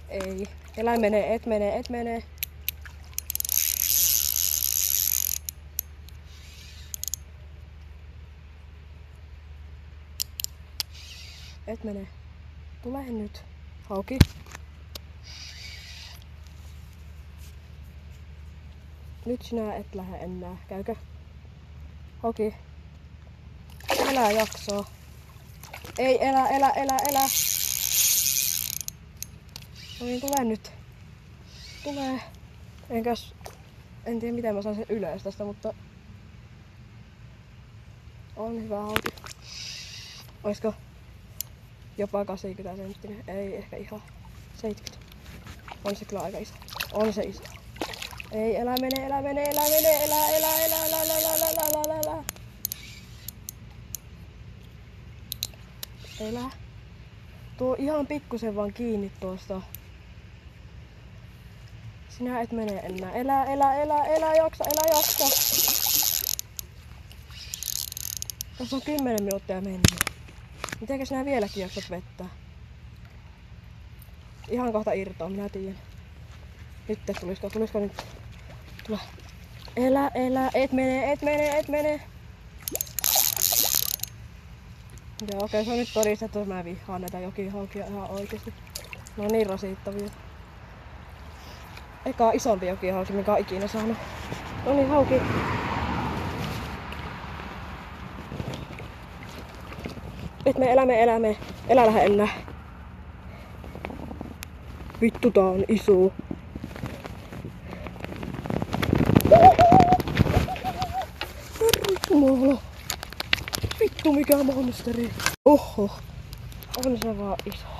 Ei. Eläin menee, et menee, et menee. Et menee. Tule nyt. Hauki. Nyt sinä et lähde enää. Käykö? Hauki. Elää jaksaa. Ei, elä. No niin, tule nyt. Tule. En tiedä miten mä saan sen ylös tästä, mutta on hyvä hauki. Oisko jopa 80 senttinen? Ei, ehkä ihan 70. On se kyllä aika iso. On se iso. Ei, elä mene. Elä. Tuo ihan pikkusen vaan kiinni tuosta. Sinä et mene enää. Elä jaksa. Tässä on 10 minuuttia mennyt. Mitenkä sinä vieläkin jaksat vettä? Ihan kohta irtoa, minä tiedän. Nyt tulisiko nyt? Tule. Elä, et mene. Joo, okei, se on nyt todistettu, että mä vihaan näitä jokihaukia ihan oikeesti. Ne on niin rasittavia. Eka isompi jokihauki, mikä on ikinä saanut. No niin, hauki. Et me elämme. Elä lähde enää. Vittu, tää on iso. Herrasjumala. Vittu, mikä monsteri. Oho. On se vaan iso.